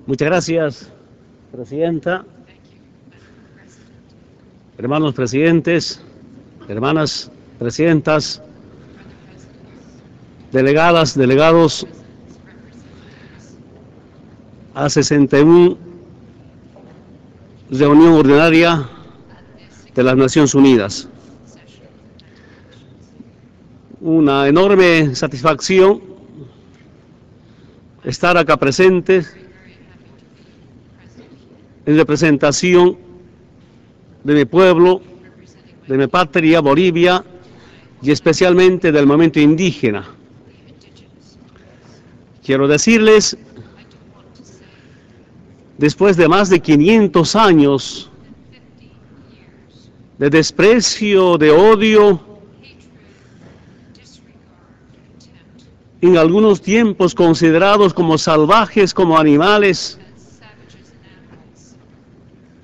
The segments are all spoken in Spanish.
Muchas gracias, Presidenta. Hermanos presidentes, hermanas presidentas, delegadas, delegados, a 61 reunión ordinaria de las Naciones Unidas. Una enorme satisfacción estar acá presentes en representación de mi pueblo, de mi patria, Bolivia, y especialmente del movimiento indígena. Quiero decirles, después de más de 500 años de desprecio, de odio, en algunos tiempos considerados como salvajes, como animales,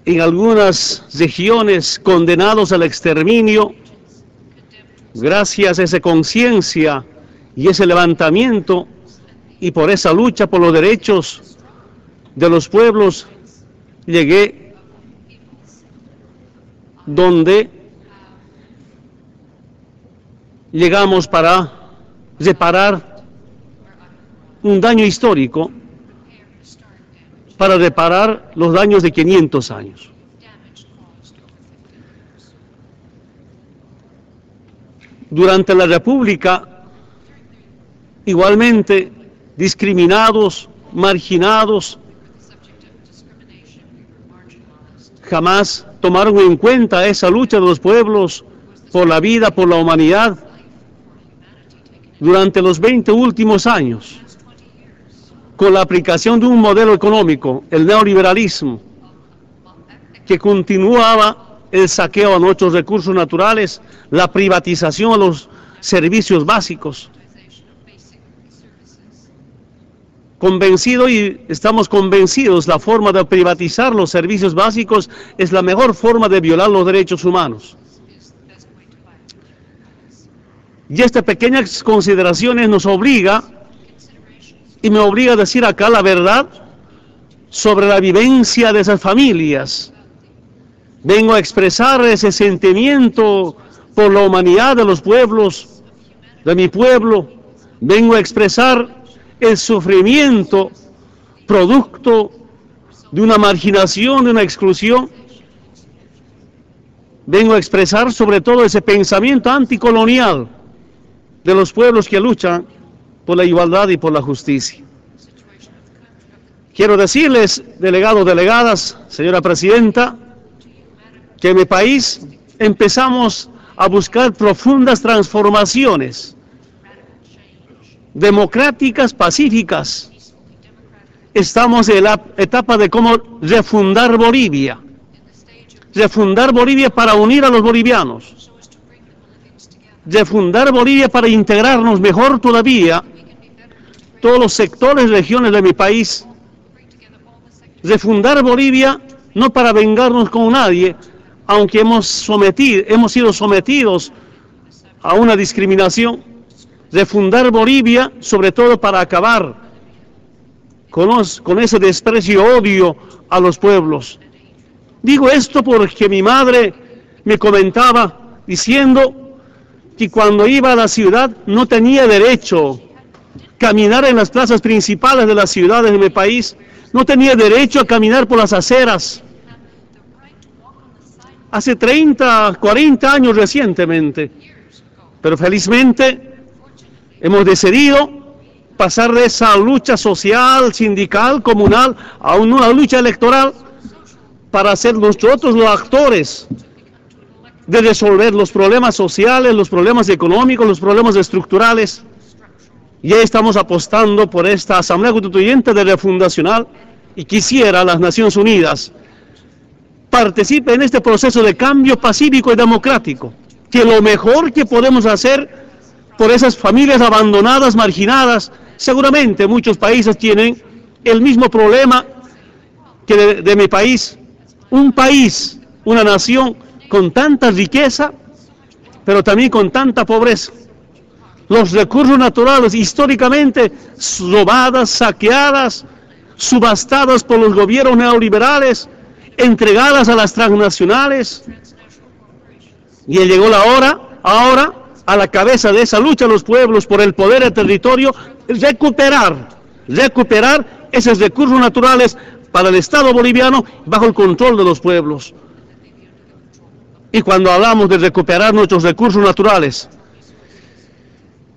en algunas regiones condenados al exterminio, gracias a esa conciencia y ese levantamiento y por esa lucha por los derechos de los pueblos, llegué donde llegamos para reparar un daño histórico, para reparar los daños de 500 años. Durante la República, igualmente discriminados, marginados, jamás tomaron en cuenta esa lucha de los pueblos por la vida, por la humanidad. Durante los 20 últimos años, con la aplicación de un modelo económico, el neoliberalismo, que continuaba el saqueo a nuestros recursos naturales, la privatización a los servicios básicos. Convencido y estamos convencidos, la forma de privatizar los servicios básicos es la mejor forma de violar los derechos humanos. Y estas pequeñas consideraciones nos obliga, y me obliga a decir acá la verdad sobre la vivencia de esas familias. Vengo a expresar ese sentimiento por la humanidad de los pueblos, de mi pueblo. Vengo a expresar el sufrimiento producto de una marginación, de una exclusión. Vengo a expresar sobre todo ese pensamiento anticolonial de los pueblos que luchan por la igualdad y por la justicia. Quiero decirles, delegados, delegadas, señora Presidenta, que en mi país empezamos a buscar profundas transformaciones democráticas, pacíficas. Estamos en la etapa de cómo refundar Bolivia para unir a los bolivianos, refundar Bolivia para integrarnos mejor todavía todos los sectores y regiones de mi país, refundar Bolivia no para vengarnos con nadie, aunque hemos sido sometidos a una discriminación, refundar Bolivia sobre todo para acabar con ese desprecio y odio a los pueblos. Digo esto porque mi madre me comentaba diciendo que cuando iba a la ciudad no tenía derecho a caminar en las plazas principales de las ciudades de mi país, no tenía derecho a caminar por las aceras. Hace 30, 40 años recientemente, pero felizmente hemos decidido pasar de esa lucha social, sindical, comunal, a una lucha electoral para ser nosotros los actores de resolver los problemas sociales, los problemas económicos, los problemas estructurales. Ya estamos apostando por esta Asamblea Constituyente de Refundacional y quisiera las Naciones Unidas participe en este proceso de cambio pacífico y democrático, que lo mejor que podemos hacer por esas familias abandonadas, marginadas. Seguramente muchos países tienen el mismo problema que de mi país, un país, una nación con tanta riqueza, pero también con tanta pobreza. Los recursos naturales históricamente robadas, saqueadas, subastadas por los gobiernos neoliberales, entregadas a las transnacionales. Y llegó la hora, ahora, a la cabeza de esa lucha los pueblos por el poder del territorio, recuperar esos recursos naturales para el Estado boliviano bajo el control de los pueblos. Y cuando hablamos de recuperar nuestros recursos naturales,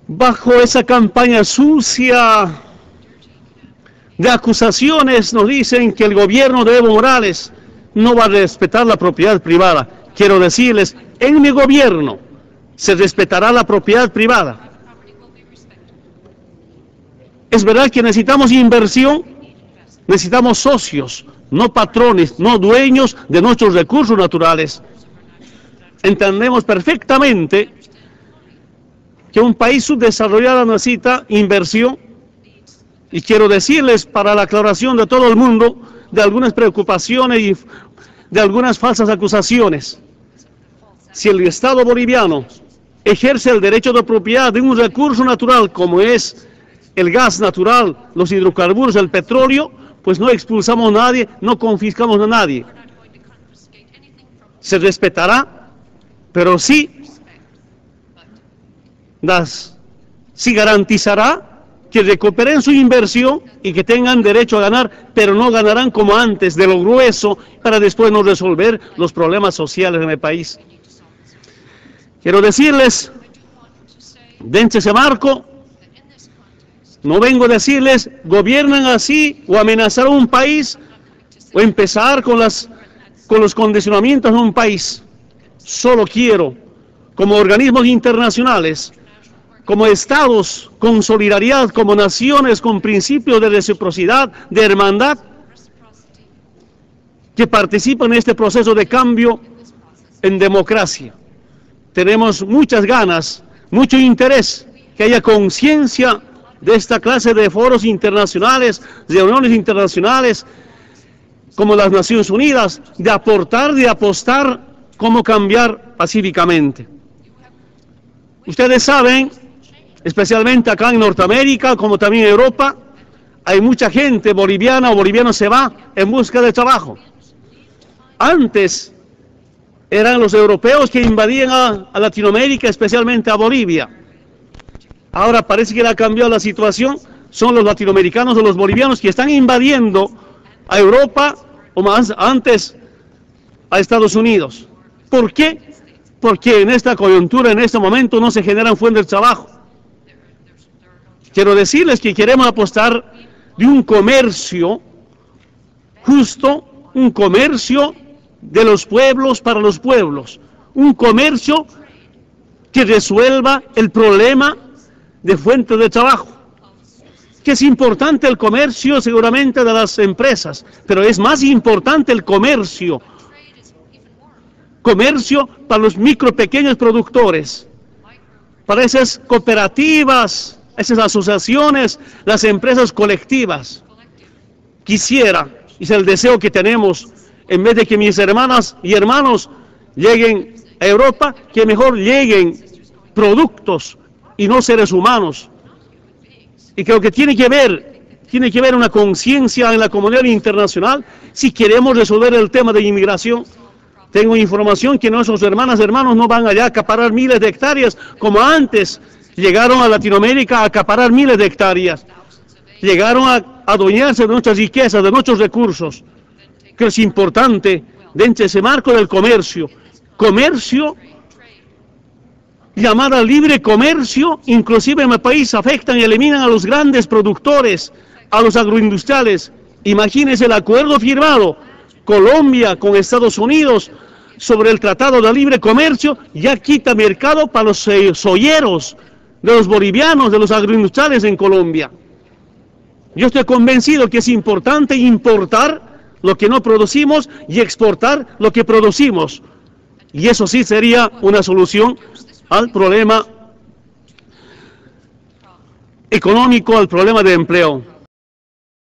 bajo esa campaña sucia de acusaciones nos dicen que el gobierno de Evo Morales no va a respetar la propiedad privada. Quiero decirles, en mi gobierno se respetará la propiedad privada. Es verdad que necesitamos inversión, necesitamos socios, no patrones, no dueños de nuestros recursos naturales. Entendemos perfectamente que un país subdesarrollado necesita inversión, y quiero decirles, para la aclaración de todo el mundo, de algunas preocupaciones y de algunas falsas acusaciones. Si el Estado boliviano ejerce el derecho de propiedad de un recurso natural como es el gas natural, los hidrocarburos, el petróleo, pues no expulsamos a nadie, no confiscamos a nadie. Se respetará, pero sí garantizará que recuperen su inversión y que tengan derecho a ganar, pero no ganarán como antes, de lo grueso, para después no resolver los problemas sociales en el país. Quiero decirles, dentro de ese marco, no vengo a decirles, gobiernan así, o amenazar a un país, o empezar con los condicionamientos de un país. Solo quiero, como organismos internacionales, como estados con solidaridad, como naciones con principios de reciprocidad, de hermandad, que participan en este proceso de cambio en democracia. Tenemos muchas ganas, mucho interés, que haya conciencia de esta clase de foros internacionales, reuniones internacionales, como las Naciones Unidas, de aportar, de apostar, cómo cambiar pacíficamente. Ustedes saben, especialmente acá en Norteamérica, como también en Europa, hay mucha gente boliviana o boliviano se va en busca de trabajo. Antes eran los europeos que invadían a Latinoamérica, especialmente a Bolivia. Ahora parece que ha cambiado la situación, son los latinoamericanos o los bolivianos que están invadiendo a Europa o más antes a Estados Unidos. ¿Por qué? Porque en esta coyuntura, en este momento, no se generan fuentes de trabajo. Quiero decirles que queremos apostar de un comercio justo, un comercio de los pueblos para los pueblos, un comercio que resuelva el problema de fuentes de trabajo. Que es importante el comercio seguramente de las empresas, pero es más importante el comercio para los micro pequeños productores, para esas cooperativas, esas asociaciones, las empresas colectivas. Quisiera, y es el deseo que tenemos, en vez de que mis hermanas y hermanos lleguen a Europa, que mejor lleguen productos y no seres humanos. Y creo que tiene que haber una conciencia en la comunidad internacional si queremos resolver el tema de inmigración. Tengo información que nuestros hermanos no van allá a acaparar miles de hectáreas como antes. Llegaron a Latinoamérica a acaparar miles de hectáreas. Llegaron a adueñarse de nuestras riquezas, de nuestros recursos. Que es importante, dentro de ese marco del comercio, llamada libre comercio, inclusive en el país afectan y eliminan a los grandes productores, a los agroindustriales. Imagínense el acuerdo firmado Colombia con Estados Unidos sobre el Tratado de Libre Comercio, ya quita mercado para los soyeros de los bolivianos, de los agroindustriales en Colombia. Yo estoy convencido que es importante importar lo que no producimos y exportar lo que producimos. Y eso sí sería una solución al problema económico, al problema de empleo.